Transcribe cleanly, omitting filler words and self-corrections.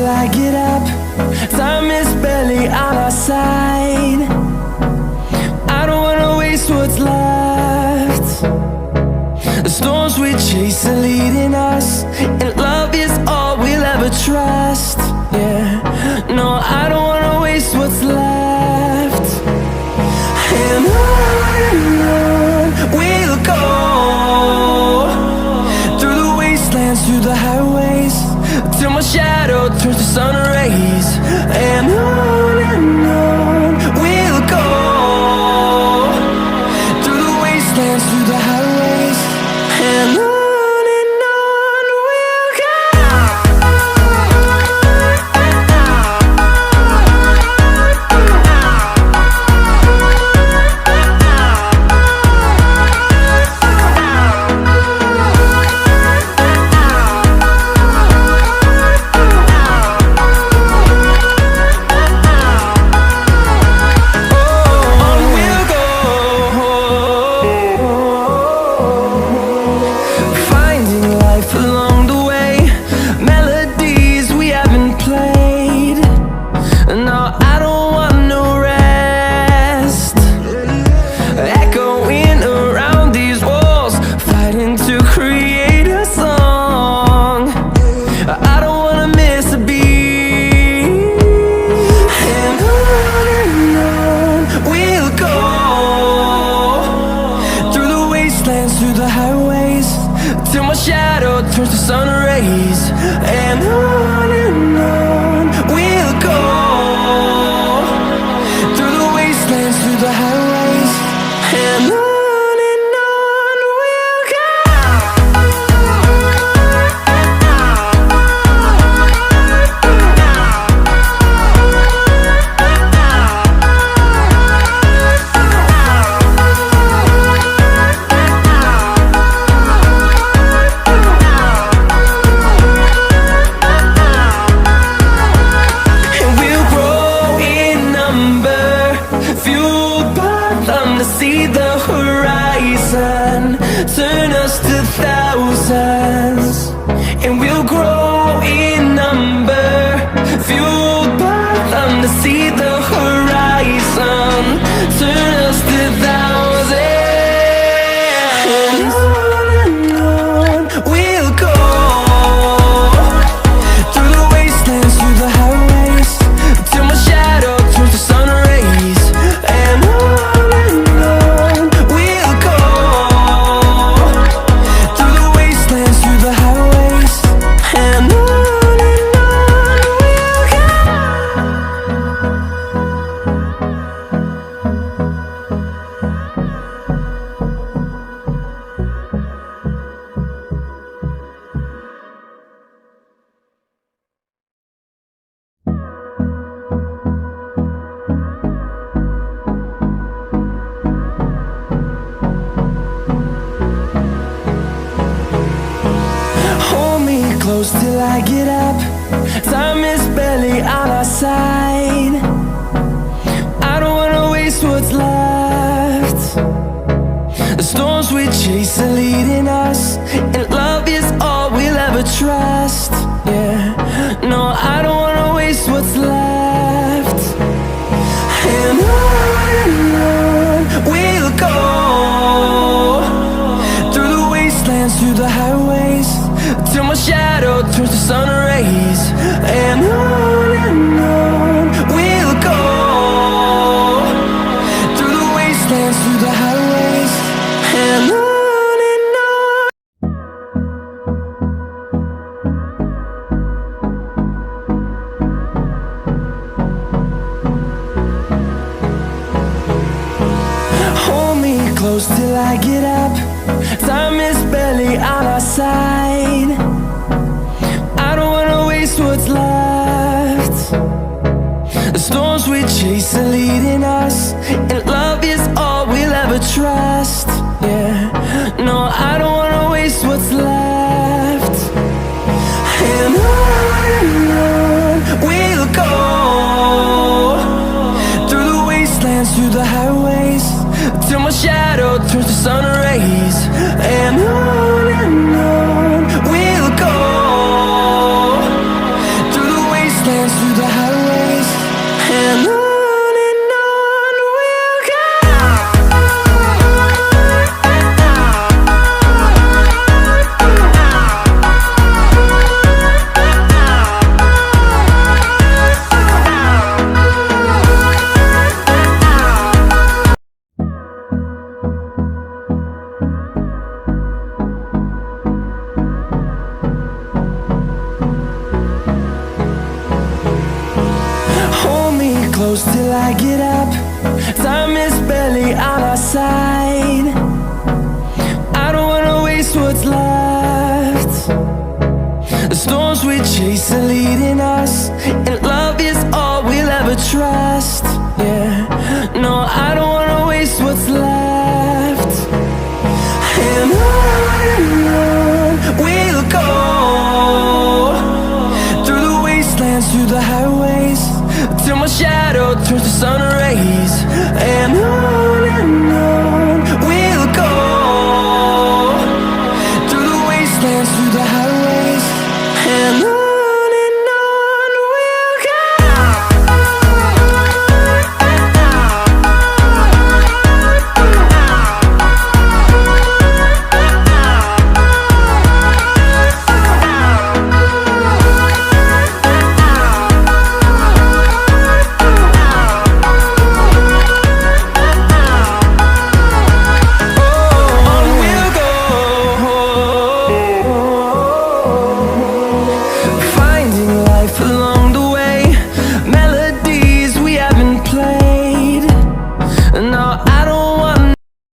till I get up. Time is barely on our side. I don't wanna waste what's left. The storms we chase are leading us, and love is all we'll ever trust. Yeah, no, I don't wanna waste what's left. And on we'll go, through the wastelands, through the highways, till my shadow turns to sun rays. And on we'll go, through the wastelands, through the highways, and on we'll go. Through the highways, till my shadow turns to sun rays. And on we'll go, through the wastelands, through the highways, and on we'll go. See the horizon, turn us to thousands, and we'll grow in number, fueled by them. To see the horizon, turn us to thousands, and on we'll go, through the wastelands, through the highways, till my shadow turns to sun rays. And close till I get up. Time is barely on our side. I don't wanna waste what's left. The storms we chase are leading us, and love is all we'll ever trust. Yeah, no, I don't wanna waste what's left. And on we'll go, through the wastelands, through the highways, till my shadow turns to sun rays. And on we'll go, through the wastelands, through the highways, and on. Hold me close till I get up. Time is barely on our side. I don't wanna waste what's left. The storms we chase are leading us, and love is all we'll ever trust. Yeah, no, I don't wanna waste what's left. And on we'll go, through the wastelands, through the highways, till my shadow turns to sun rays. And on we'll go, through the wastelands, close till I get up. Time is barely on our side. I don't wanna waste what's left. The storms we chase are leading us, and love is all we'll ever trust. Yeah, no, I don't wanna waste what's left. And on we'll go, through the wastelands, through the highways, till my shadow turns to sun rays.